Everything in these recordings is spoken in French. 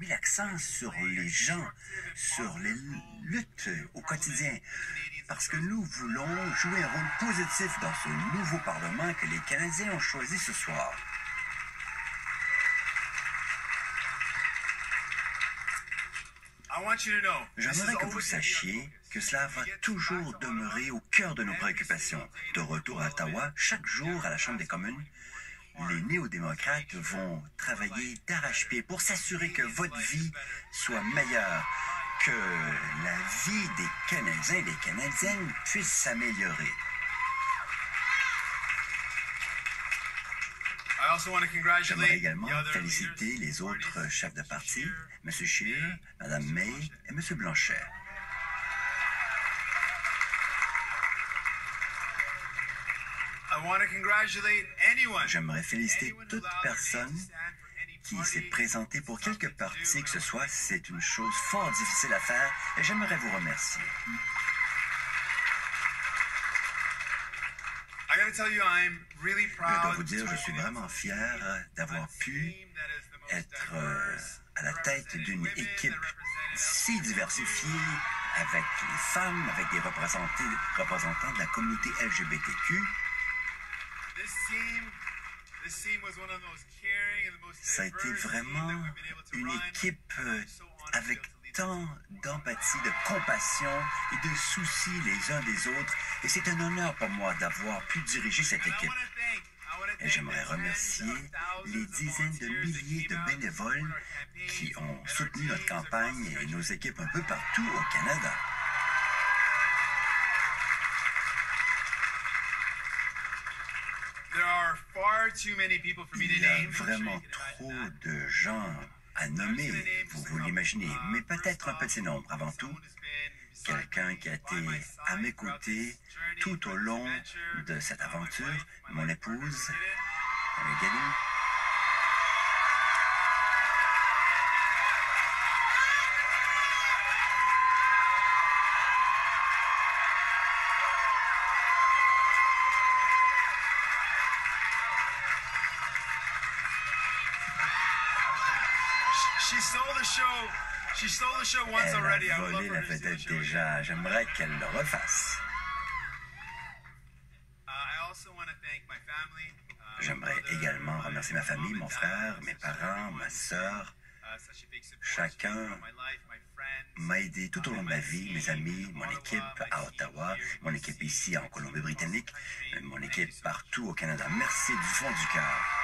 mis l'accent sur les gens, sur les luttes au quotidien, parce que nous voulons jouer un rôle positif dans ce nouveau Parlement que les Canadiens ont choisi ce soir. J'aimerais que vous sachiez que cela va toujours demeurer au cœur de nos préoccupations. De retour à Ottawa, chaque jour à la Chambre des communes, les néo-démocrates vont travailler d'arrache-pied pour s'assurer que votre vie soit meilleure, que la vie des Canadiens et des Canadiennes puisse s'améliorer. J'aimerais également féliciter les autres chefs de parti, M. Scheer, Mme May et M. Blanchet. J'aimerais féliciter toute personne qui s'est présentée pour quelque parti que ce soit. C'est une chose fort difficile à faire et j'aimerais vous remercier. Je dois vous dire, je suis vraiment fier d'avoir pu être à la tête d'une équipe si diversifiée avec les femmes, avec des représentants de la communauté LGBTQ. Ça a été vraiment une équipe avec tant d'empathie, de compassion et de soucis les uns des autres. Et c'est un honneur pour moi d'avoir pu diriger cette équipe. Et j'aimerais remercier les dizaines de milliers de bénévoles qui ont soutenu notre campagne et nos équipes un peu partout au Canada. Il y a vraiment trop de gens à nommer, vous l'imaginez, mais peut-être un petit nombre avant tout. Quelqu'un qui a été à mes côtés tout au long de cette aventure, mon épouse, Galou. Elle a volé la vedette déjà. J'aimerais qu'elle le refasse. J'aimerais également remercier ma famille, mon frère, mes parents, ma sœur. Chacun m'a aidé tout au long de ma vie, mes amis, mon équipe à Ottawa, mon équipe ici en Colombie-Britannique, mon équipe partout au Canada. Merci du fond du cœur.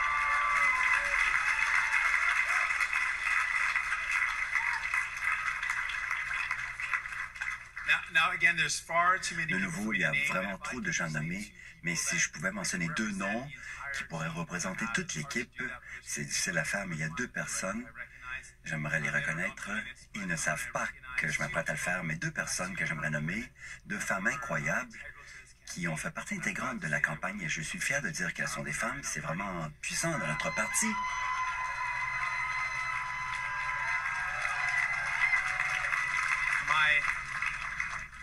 De nouveau, il y a vraiment trop de gens nommés, mais si je pouvais mentionner deux noms qui pourraient représenter toute l'équipe, c'est difficile à faire, mais il y a deux personnes, j'aimerais les reconnaître. Ils ne savent pas que je m'apprête à le faire, mais deux personnes que j'aimerais nommer, deux femmes incroyables qui ont fait partie intégrante de la campagne, et je suis fier de dire qu'elles sont des femmes. C'est vraiment puissant dans notre parti.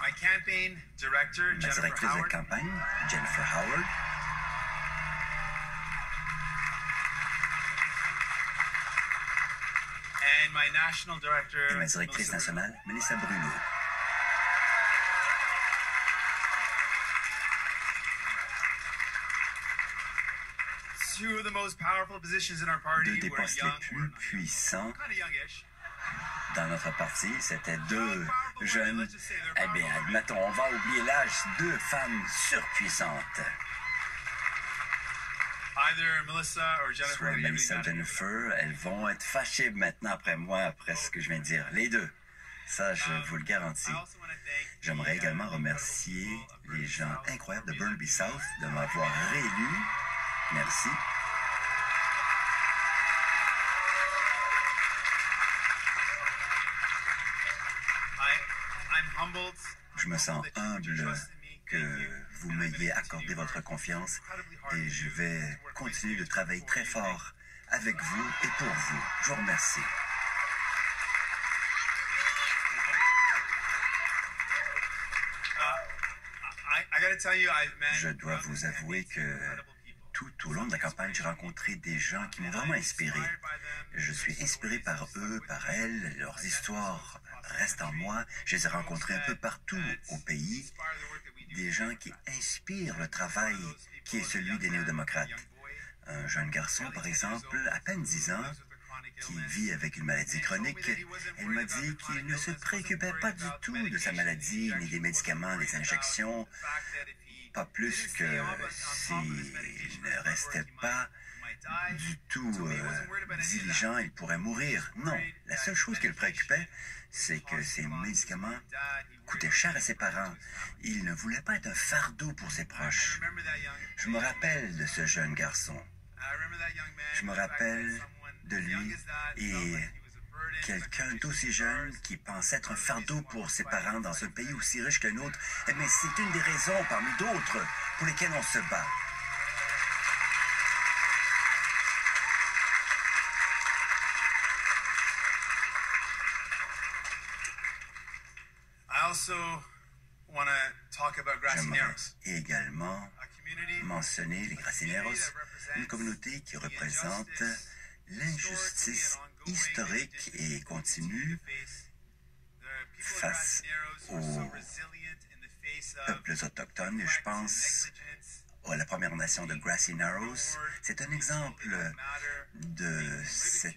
Ma directrice de campagne, Jennifer Howard. Et ma directrice nationale, Melissa Bruno. Deux des postes les plus puissants dans notre parti, c'était deux jeunes, eh bien, admettons, on va oublier l'âge, deux femmes surpuissantes. Soit Melissa ou Jennifer, elles vont être fâchées maintenant après moi, après ce que je viens de dire. Les deux. Ça, je vous le garantis. J'aimerais également remercier les gens incroyables de Burnaby South de m'avoir réélu. Merci. Je me sens humble que vous m'ayez accordé votre confiance et je vais continuer de travailler très fort avec vous et pour vous. Je vous remercie. Je dois vous avouer que tout au long de la campagne, j'ai rencontré des gens qui m'ont vraiment inspiré. Je suis inspiré par eux, par elles. Leurs histoires restent en moi. Je les ai rencontrés un peu partout au pays. Des gens qui inspirent le travail qui est celui des néo-démocrates. Un jeune garçon, par exemple, à peine 10 ans, qui vit avec une maladie chronique, elle m'a dit qu'il ne se préoccupait pas du tout de sa maladie, ni des médicaments, des injections, pas plus que s'il ne restait pas du tout diligent, il pourrait mourir. Non, la seule chose qui le préoccupait, c'est que ces médicaments coûtaient cher à ses parents. Il ne voulait pas être un fardeau pour ses proches. Je me rappelle de ce jeune garçon. Je me rappelle de lui et quelqu'un d'aussi jeune qui pensait être un fardeau pour ses parents dans un pays aussi riche que le nôtre. Mais c'est une des raisons parmi d'autres pour lesquelles on se bat. J'aimerais également mentionner les Gracineros, une communauté qui représente l'injustice historique et continue face aux peuples autochtones. Je pense à la Première Nation de Grassy Narrows. C'est un exemple de cette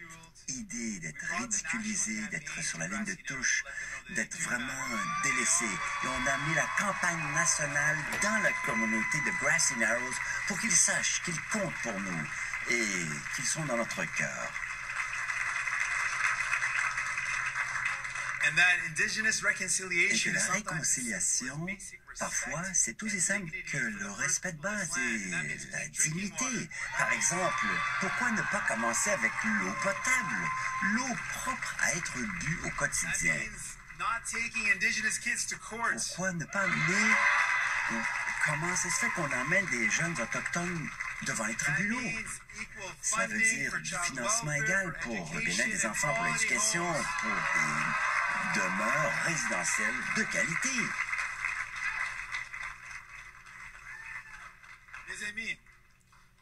idée d'être ridiculisé, d'être sur la ligne de touche, d'être vraiment délaissé. Et on a mis la campagne nationale dans la communauté de Grassy Narrows pour qu'ils sachent qu'ils comptent pour nous et qu'ils sont dans notre cœur. Et que la réconciliation, parfois, c'est aussi simple que le respect de base et la dignité. Par exemple, pourquoi ne pas commencer avec l'eau potable, l'eau propre à être bue au quotidien? Pourquoi ne pas amener... Comment ça se fait qu'on emmène des jeunes autochtones devant les tribunaux? Ça veut dire du financement égal pour le bien-être des enfants, pour l'éducation, pour des demeures résidentielles de qualité. Mes amis,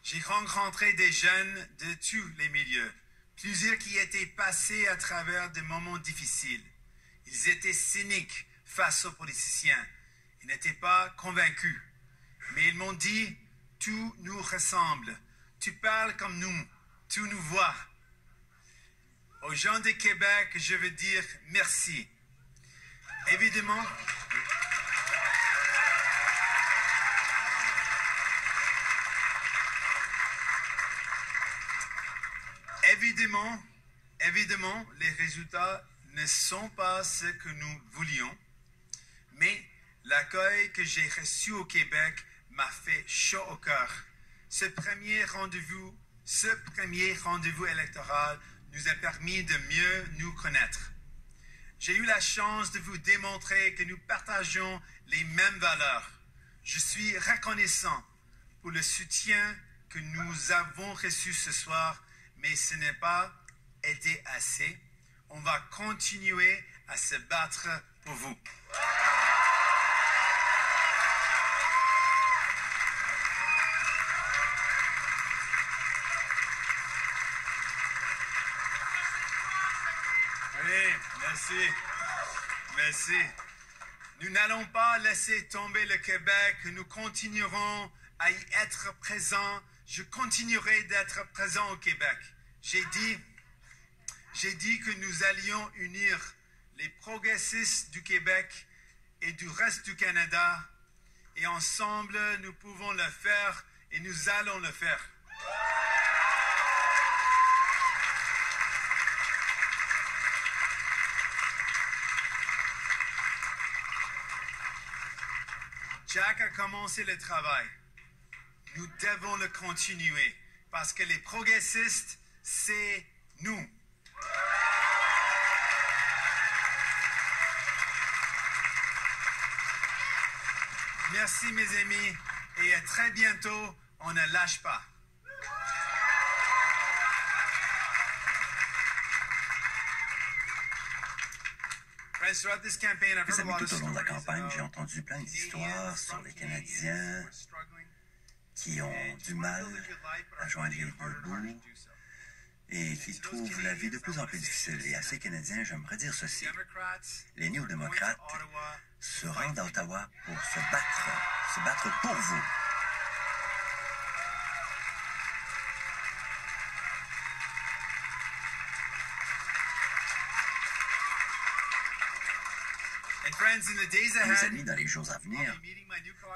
j'ai rencontré des jeunes de tous les milieux, plusieurs qui étaient passés à travers des moments difficiles. Ils étaient cyniques face aux politiciens. Ils n'étaient pas convaincus. Mais ils m'ont dit, tout nous ressemble. Tu parles comme nous. Tu nous vois. Aux gens de Québec, je veux dire merci. Évidemment, les résultats ne sont pas ce que nous voulions, mais l'accueil que j'ai reçu au Québec m'a fait chaud au cœur. Ce premier rendez-vous électoral nous a permis de mieux nous connaître. J'ai eu la chance de vous démontrer que nous partageons les mêmes valeurs. Je suis reconnaissant pour le soutien que nous avons reçu ce soir, mais ce n'est pas été assez. On va continuer à se battre pour vous. Oui, merci. Nous n'allons pas laisser tomber le Québec. Nous continuerons à y être présents. Je continuerai d'être présent au Québec. J'ai dit que nous allions unir les progressistes du Québec et du reste du Canada. Et ensemble, nous pouvons le faire et nous allons le faire. Jack a commencé le travail. Nous devons le continuer parce que les progressistes, c'est nous. Merci mes amis et à très bientôt. On ne lâche pas. Mes amis, tout au long de la campagne, j'ai entendu plein d'histoires sur les Canadiens qui ont du mal à joindre les deux bouts. et qui trouvent la vie de plus en plus difficile. Et à ces Canadiens, j'aimerais dire ceci. Les néo-démocrates se rendent à Ottawa pour se battre pour vous. Mes amis, dans les jours à venir,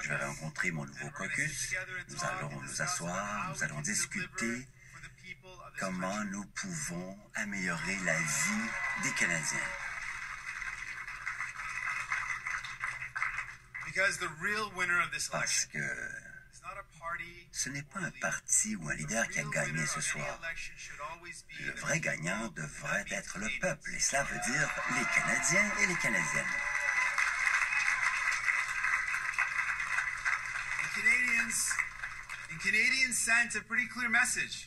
je vais rencontrer mon nouveau caucus. Nous allons nous asseoir, nous allons discuter comment nous pouvons améliorer la vie des Canadiens. Parce que ce n'est pas un parti ou un leader qui a gagné ce soir. Le vrai gagnant devrait être le peuple, et cela veut dire les Canadiens et les Canadiennes.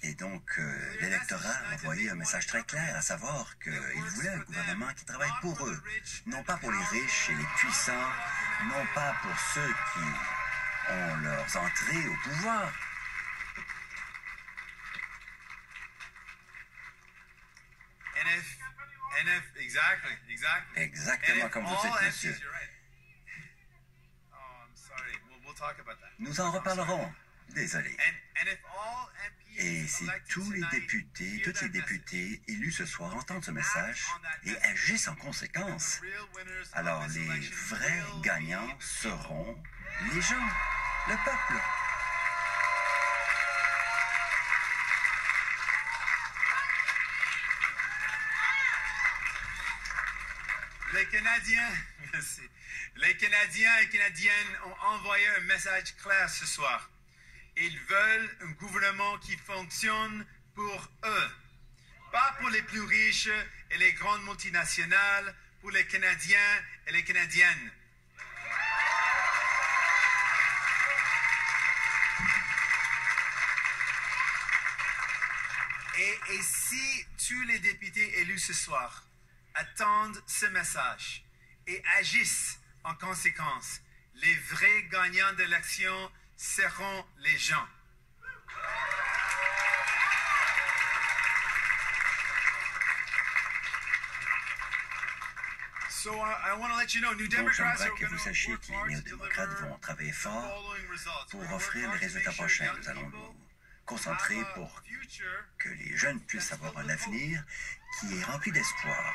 Et donc, l'électorat a envoyé un message très clair, à savoir qu'ils voulaient un gouvernement qui travaille pour eux, non pas pour les riches et les puissants, non pas pour ceux qui ont leurs entrées au pouvoir. Exactement comme vous dites, monsieur. Nous en reparlerons. Désolé. Et si tous les députés, toutes les députées élus ce soir entendent ce message et agissent en conséquence, alors les vrais gagnants seront les gens, le peuple. Les Canadiens et Canadiennes ont envoyé un message clair ce soir. Ils veulent un gouvernement qui fonctionne pour eux, pas pour les plus riches et les grandes multinationales, pour les Canadiens et les Canadiennes. Et si tous les députés élus ce soir attendent ce message et agissent en conséquence, les vrais gagnants de l'élection seront les gens. Donc, j'aimerais que vous sachiez que les néo-démocrates vont travailler fort pour offrir les résultats prochains. Nous allons nous concentrer pour que les jeunes puissent avoir un avenir qui est rempli d'espoir.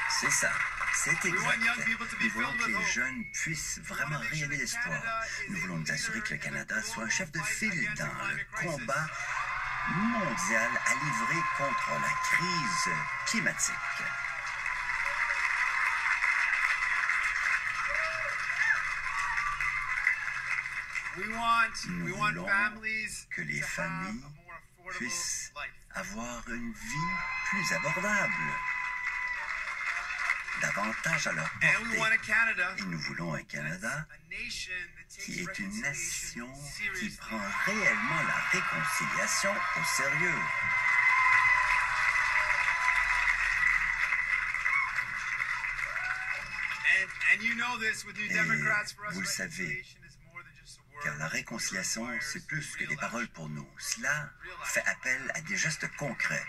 C'est ça, c'est exact. Nous voulons que les jeunes puissent vraiment rayonner d'espoir. Nous voulons nous assurer que le Canada soit un chef de file dans le combat mondial à livrer contre la crise climatique. Nous voulons que les familles puissent avoir une vie plus abordable, davantage à leur portée. Et nous voulons un Canada qui est une nation qui prend réellement la réconciliation au sérieux. Et vous le savez, car la réconciliation, c'est plus que des paroles pour nous. Cela fait appel à des gestes concrets.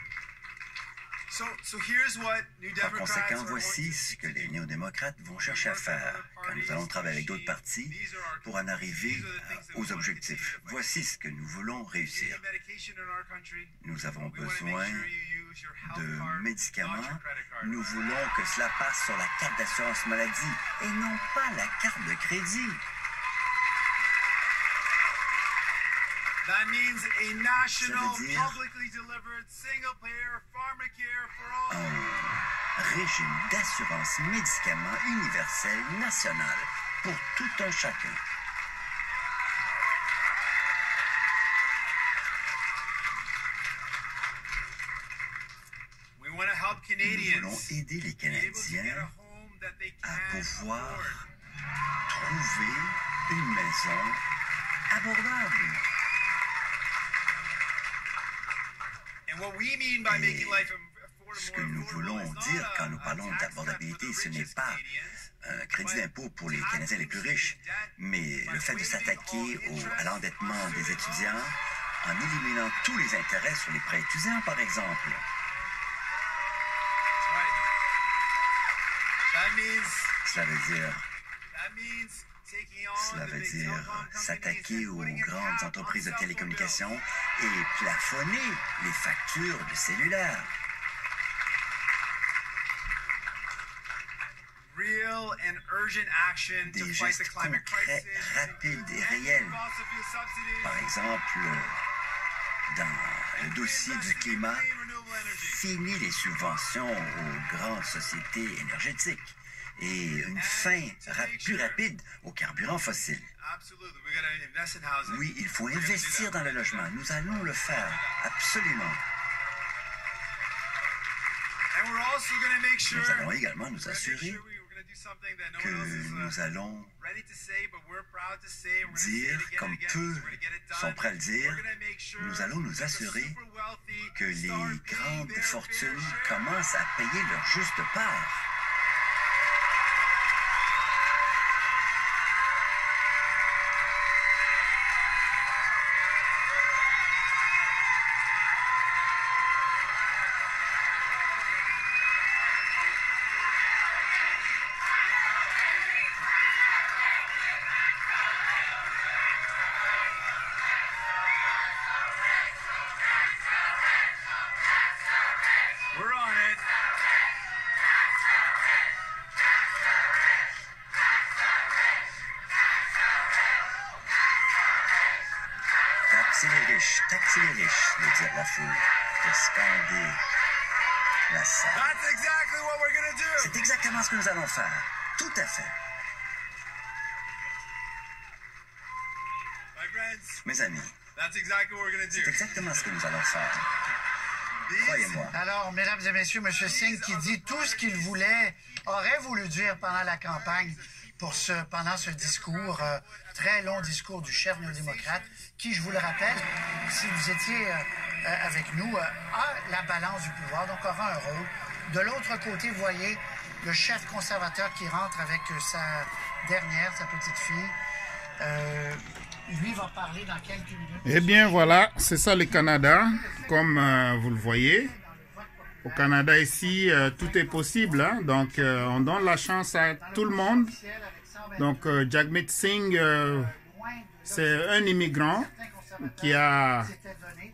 Par conséquent, voici ce que les néo-démocrates vont chercher à faire quand nous allons travailler avec d'autres partis pour en arriver aux objectifs. Voici ce que nous voulons réussir. Nous avons besoin de médicaments. Nous voulons que cela passe sur la carte d'assurance maladie et non pas la carte de crédit. Ça veut dire un régime d'assurance médicaments universel national pour tout un chacun. Nous voulons aider les Canadiens à pouvoir trouver une maison abordable. Et ce que nous voulons dire quand nous parlons d'abordabilité, ce n'est pas un crédit d'impôt pour les Canadiens les plus riches, mais le fait de s'attaquer à l'endettement des étudiants en éliminant tous les intérêts sur les prêts étudiants, par exemple. Cela veut dire s'attaquer aux grandes entreprises de télécommunications et plafonner les factures de cellulaire. Des gestes concrets, rapides et réels. Par exemple, dans le dossier du climat, fini les subventions aux grandes sociétés énergétiques et une fin plus rapide aux carburants fossiles. Oui, il faut investir dans le logement. Nous allons le faire, absolument. Nous allons également nous assurer que nous allons dire, comme peu sont prêts à le dire, nous allons nous assurer que les grandes fortunes commencent à payer leur juste part. Taxer les riches, de dire la foule, de scander la salle. C'est exactement ce que nous allons faire. Tout à fait. Mes amis, c'est exactement ce que nous allons faire. Croyez-moi. Alors, mesdames et messieurs, M. Singh qui dit tout ce qu'il voulait, aurait voulu dire pendant la campagne, pendant ce discours, très long discours du chef néo-démocrate, qui, je vous le rappelle, si vous étiez avec nous, a la balance du pouvoir, donc aura un rôle. De l'autre côté, vous voyez le chef conservateur qui rentre avec sa petite fille. Lui va parler dans quelques minutes. Eh bien, voilà, c'est ça le Canada, comme vous le voyez. Au Canada, ici, tout est possible. Hein? Donc, on donne la chance à tout le monde. Donc, Jagmeet Singh, c'est un immigrant qui a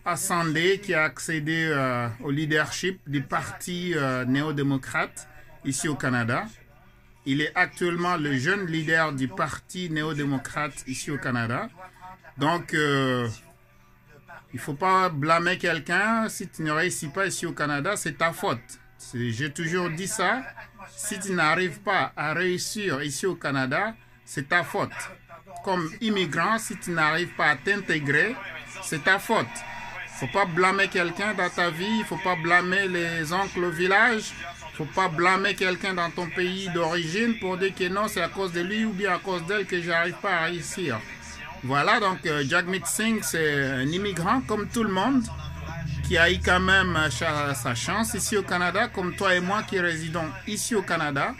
ascendé, qui a accédé au leadership du parti néo-démocrate ici au Canada. Il est actuellement le jeune leader du parti néo-démocrate ici au Canada. Donc, il ne faut pas blâmer quelqu'un. Si tu ne réussis pas ici au Canada, c'est ta faute. J'ai toujours dit ça. Si tu n'arrives pas à réussir ici au Canada, c'est ta faute. Comme immigrant, si tu n'arrives pas à t'intégrer, c'est ta faute. Il ne faut pas blâmer quelqu'un dans ta vie. Il ne faut pas blâmer les oncles au village. Il ne faut pas blâmer quelqu'un dans ton pays d'origine pour dire que non, c'est à cause de lui ou bien à cause d'elle que je n'arrive pas à réussir. Voilà, donc Jagmeet Singh, c'est un immigrant comme tout le monde qui a eu quand même sa chance ici au Canada, comme toi et moi qui résidons ici au Canada.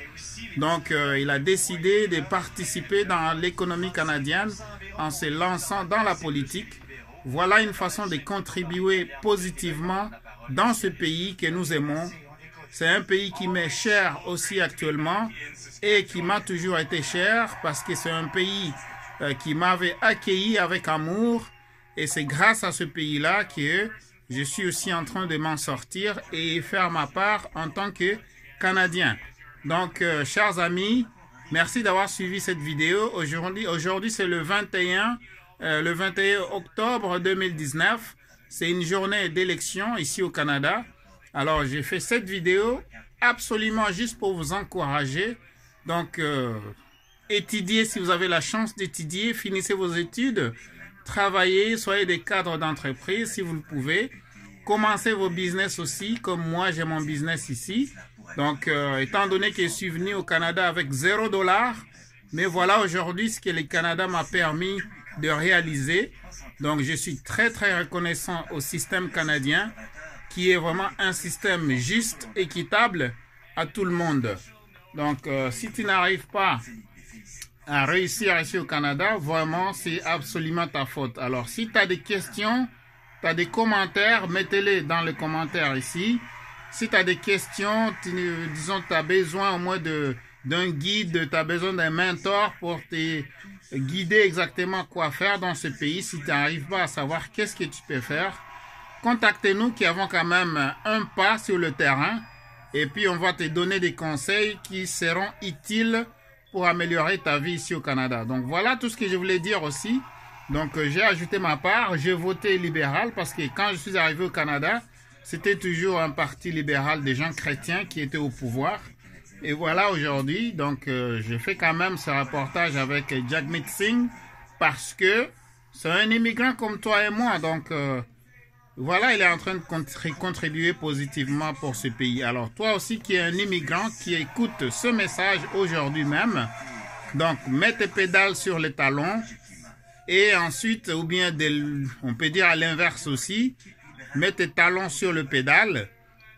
Donc, il a décidé de participer dans l'économie canadienne en se lançant dans la politique. Voilà une façon de contribuer positivement dans ce pays que nous aimons. C'est un pays qui m'est cher aussi actuellement et qui m'a toujours été cher parce que c'est un pays qui m'avait accueilli avec amour et c'est grâce à ce pays-là que je suis aussi en train de m'en sortir et faire ma part en tant que Canadien. Donc, chers amis, merci d'avoir suivi cette vidéo. Aujourd'hui, c'est le 21 octobre 2019. C'est une journée d'élection ici au Canada. Alors, j'ai fait cette vidéo absolument juste pour vous encourager. Donc, étudiez si vous avez la chance d'étudier, finissez vos études, travaillez, soyez des cadres d'entreprise si vous le pouvez. Commencez vos business aussi, comme moi j'ai mon business ici. Donc, étant donné que je suis venu au Canada avec 0 $, mais voilà aujourd'hui ce que le Canada m'a permis de réaliser. Donc, je suis très très reconnaissant au système canadien qui est vraiment un système juste, équitable à tout le monde. Donc, si tu n'arrives pas à réussir ici au Canada, vraiment, c'est absolument ta faute. Alors, si tu as des questions, tu as des commentaires, mettez-les dans les commentaires ici. Si tu as des questions, disons, tu as besoin au moins d'un guide, tu as besoin d'un mentor pour te guider exactement quoi faire dans ce pays. Si tu n'arrives pas à savoir qu'est-ce que tu peux faire, contactez-nous qui avons quand même un pas sur le terrain. Et puis, on va te donner des conseils qui seront utiles pour améliorer ta vie ici au Canada. Donc, voilà tout ce que je voulais dire aussi. Donc, j'ai ajouté ma part. J'ai voté libéral parce que quand je suis arrivé au Canada, c'était toujours un parti libéral des gens chrétiens qui étaient au pouvoir. Et voilà aujourd'hui, donc, je fais quand même ce reportage avec Jagmeet Singh parce que c'est un immigrant comme toi et moi. Donc, voilà, il est en train de contribuer positivement pour ce pays. Alors, toi aussi qui es un immigrant qui écoute ce message aujourd'hui même, donc, mets tes pédales sur les talons et ensuite, ou bien, on peut dire à l'inverse aussi, mets tes talons sur le pédale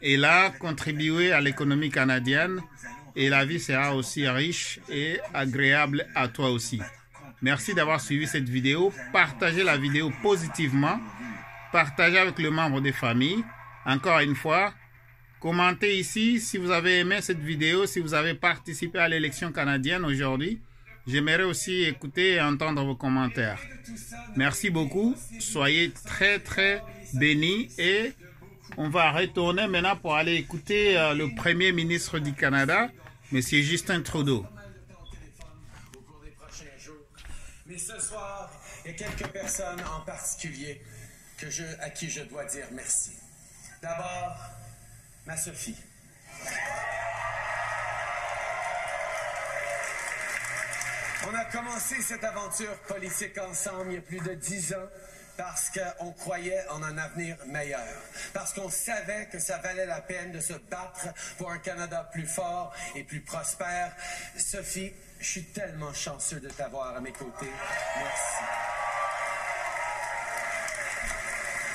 et là, contribuer à l'économie canadienne et la vie sera aussi riche et agréable à toi aussi. Merci d'avoir suivi cette vidéo. Partagez la vidéo positivement. Partagez avec le membre des familles. Encore une fois, commentez ici si vous avez aimé cette vidéo, si vous avez participé à l'élection canadienne aujourd'hui. J'aimerais aussi écouter et entendre vos commentaires. Merci beaucoup. Soyez très, très bénis et on va retourner maintenant pour aller écouter le Premier ministre du Canada, M. Justin Trudeau. Mais ce soir, il y a quelques personnes en particulier à qui je dois dire merci. D'abord, ma Sophie. On a commencé cette aventure politique ensemble il y a plus de 10 ans parce qu'on croyait en un avenir meilleur, parce qu'on savait que ça valait la peine de se battre pour un Canada plus fort et plus prospère. Sophie, je suis tellement chanceux de t'avoir à mes côtés. Merci.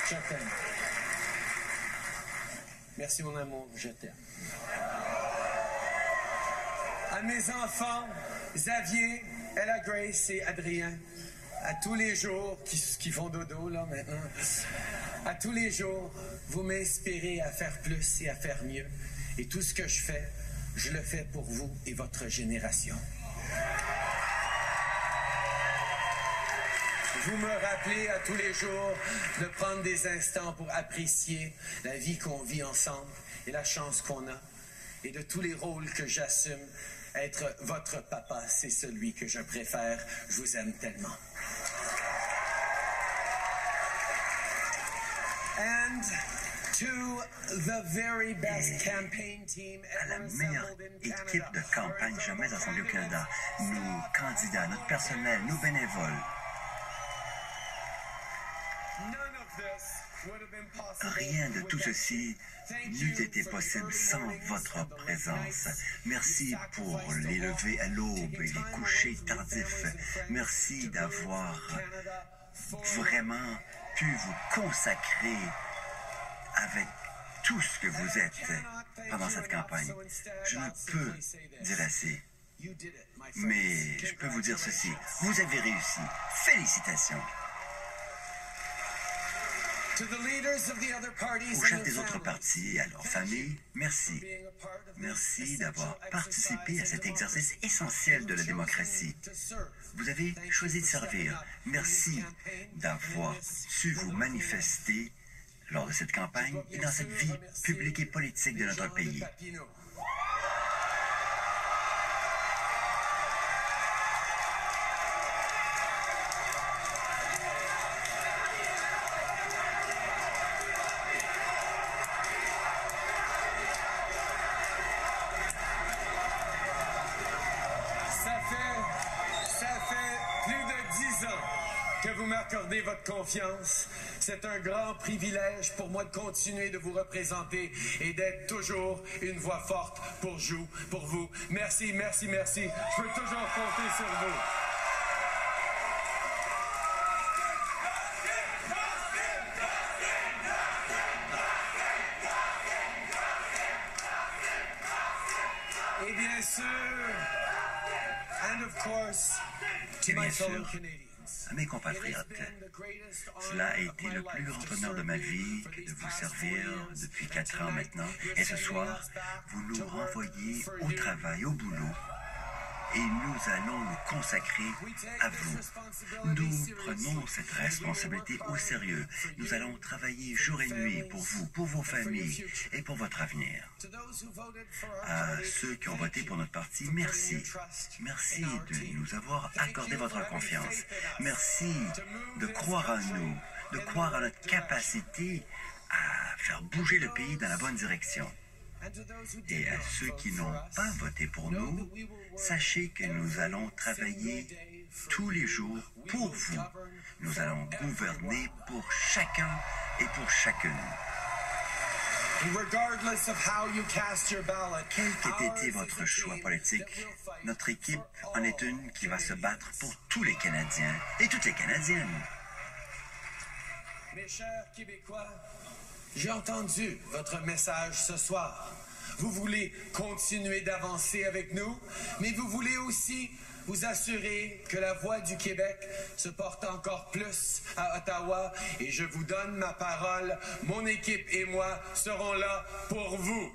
Je t'aime. Merci mon amour, je t'aime. À mes enfants, Xavier, Ella Grace et Adrien, à tous les jours, qui font dodo là maintenant, à tous les jours, vous m'inspirez à faire plus et à faire mieux. Et tout ce que je le fais pour vous et votre génération. Vous me rappelez à tous les jours de prendre des instants pour apprécier la vie qu'on vit ensemble et la chance qu'on a. Et de tous les rôles que j'assume, être votre papa, c'est celui que je préfère. Je vous aime tellement. And to the very best campaign team à la meilleure équipe de campagne jamais assemblée au Canada, nos candidats, notre personnel, nos bénévoles. Rien de tout ceci n'eût été possible sans votre présence. Merci pour les levées à l'aube et les couchers tardifs. Merci d'avoir vraiment pu vous consacrer avec tout ce que vous êtes pendant cette campagne. Je ne peux dire assez, mais je peux vous dire ceci. Vous avez réussi. Félicitations. Aux chefs des autres partis et à leurs familles, merci. Merci d'avoir participé à cet exercice essentiel de la démocratie. Vous avez choisi de servir. Merci d'avoir su vous manifester lors de cette campagne et dans cette vie publique et politique de notre pays. M'accorder votre confiance. C'est un grand privilège pour moi de continuer de vous représenter et d'être toujours une voix forte pour vous. Merci, merci, merci. Je peux toujours compter sur vous. Et bien sûr. And of course, to my fellow Canadians. À mes compatriotes, cela a été le plus grand honneur de ma vie que de vous servir depuis 4 ans maintenant. Et ce soir, vous nous renvoyez au travail, au boulot. Et nous allons nous consacrer à vous. Nous prenons cette responsabilité au sérieux. Nous allons travailler jour et nuit pour vous, pour vos familles et pour votre avenir. À ceux qui ont voté pour notre parti, merci. Merci de nous avoir accordé votre confiance. Merci de croire en nous, de croire en notre capacité à faire bouger le pays dans la bonne direction. Et à ceux qui n'ont pas voté pour nous, sachez que nous allons travailler tous les jours pour vous. Nous allons gouverner pour chacun et pour chacune. Quel qu'ait été votre choix politique, notre équipe en est une qui va se battre pour tous les Canadiens et toutes les Canadiennes. Mes chers Québécois, j'ai entendu votre message ce soir. Vous voulez continuer d'avancer avec nous, mais vous voulez aussi vous assurer que la voix du Québec se porte encore plus à Ottawa. Et je vous donne ma parole, mon équipe et moi serons là pour vous.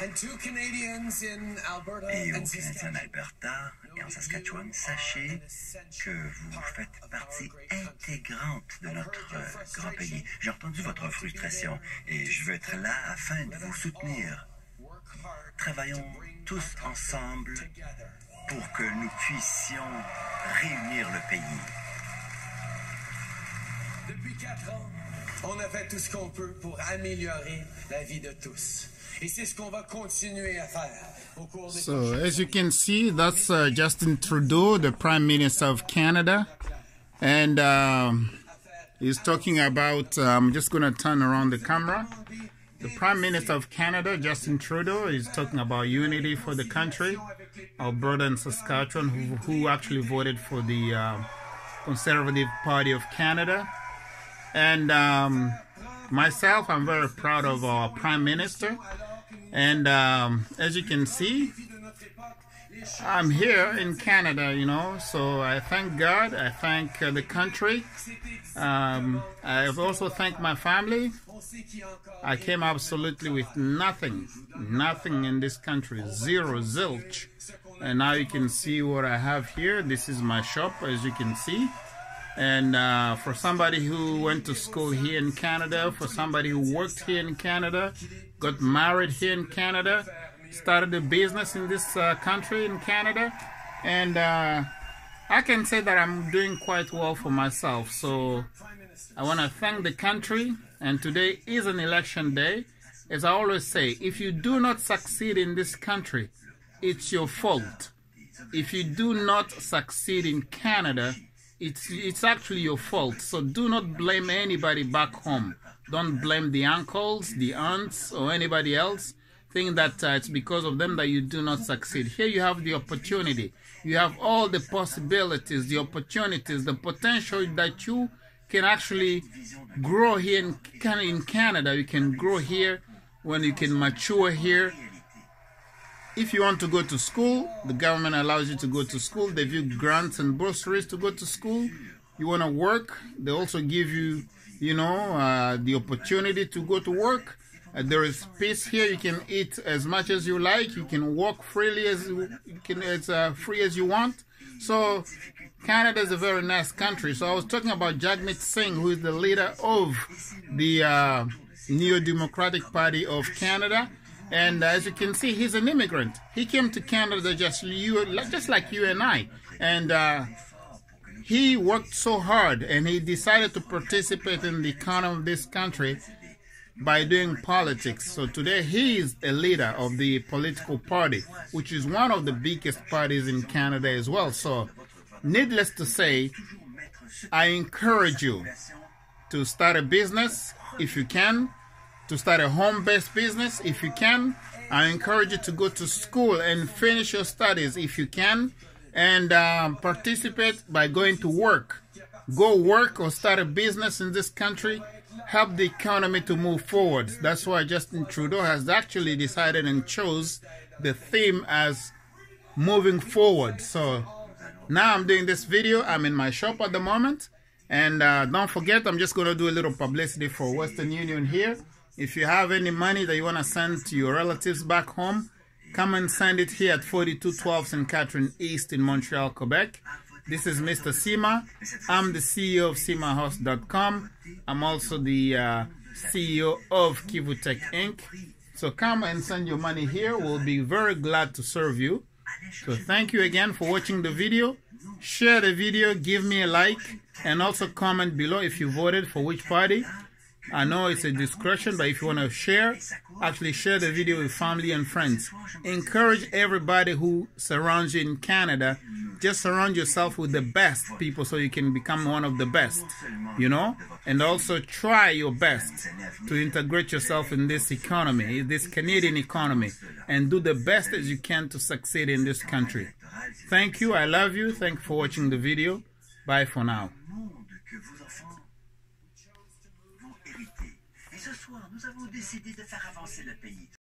Et aux Canadiens en Alberta et en Saskatchewan, sachez que vous faites partie intégrante de notre grand pays. J'ai entendu votre frustration et je veux être là afin de vous soutenir. Travaillons tous ensemble pour que nous puissions réunir le pays. Depuis 4 ans, on a fait tout ce qu'on peut pour améliorer la vie de tous. So, as you can see, that's Justin Trudeau, the Prime Minister of Canada. And he's talking about, I'm just going to turn around the camera. The Prime Minister of Canada, Justin Trudeau, is talking about unity for the country. Alberta and Saskatchewan, who actually voted for the Conservative Party of Canada. And myself, I'm very proud of our Prime Minister. And as you can see, I'm here in Canada, you know, so I thank God, I thank the country. I also thank my family. I came absolutely with nothing in this country, zero, zilch. And now you can see what I have here. This is my shop, as you can see. And for somebody who went to school here in Canada, for somebody who worked here in Canada, got married here in Canada, started a business in this country in Canada, and I can say that I'm doing quite well for myself. So I want to thank the country, and today is an election day. As I always say, if you do not succeed in this country, it's your fault. If you do not succeed in Canada, it's actually your fault. So do not blame anybody back home. Don't blame the uncles, the aunts, or anybody else. Think that it's because of them that you do not succeed. Here you have the opportunity. You have all the possibilities, the opportunities, the potential that you can actually grow here in Canada. You can grow here when you can mature here. If you want to go to school, the government allows you to go to school. They give you grants and bursaries to go to school. You want to work, they also give you, you know, the opportunity to go to work. There is peace here. You can eat as much as you like. You can walk freely as free as you want. So Canada is a very nice country. So I was talking about Jagmeet Singh, who is the leader of the Neo Democratic Party of Canada. And as you can see, he's an immigrant. He came to Canada just like you and I. And he worked so hard, and he decided to participate in the economy of this country by doing politics. So today he is a leader of the political party, which is one of the biggest parties in Canada as well. So needless to say, I encourage you to start a business if you can, to start a home-based business if you can. I encourage you to go to school and finish your studies if you can, and participate by going to work. Go work or start a business in this country. help the economy to move forward. That's why Justin Trudeau has actually decided and chose the theme as moving forward. So now I'm doing this video. I'm in my shop at the moment. And don't forget, I'm just going to do a little publicity for Western Union here. If you have any money that you want to send to your relatives back home, come and send it here at 4212 St. Catherine East in Montreal, Quebec. This is Mr. Sima. I'm the CEO of SimaHouse.com. I'm also the CEO of Kivutech Inc. So come and send your money here. We'll be very glad to serve you. So thank you again for watching the video. Share the video, give me a like, and also comment below if you voted for which party. I know it's a discretion, but if you want to share, actually share the video with family and friends. Encourage everybody who surrounds you in Canada. Just surround yourself with the best people so you can become one of the best, you know? And also try your best to integrate yourself in this economy, this Canadian economy, and do the best as you can to succeed in this country. Thank you. I love you. Thank you for watching the video. Bye for now. Et ce soir, nous avons décidé de faire avancer le pays.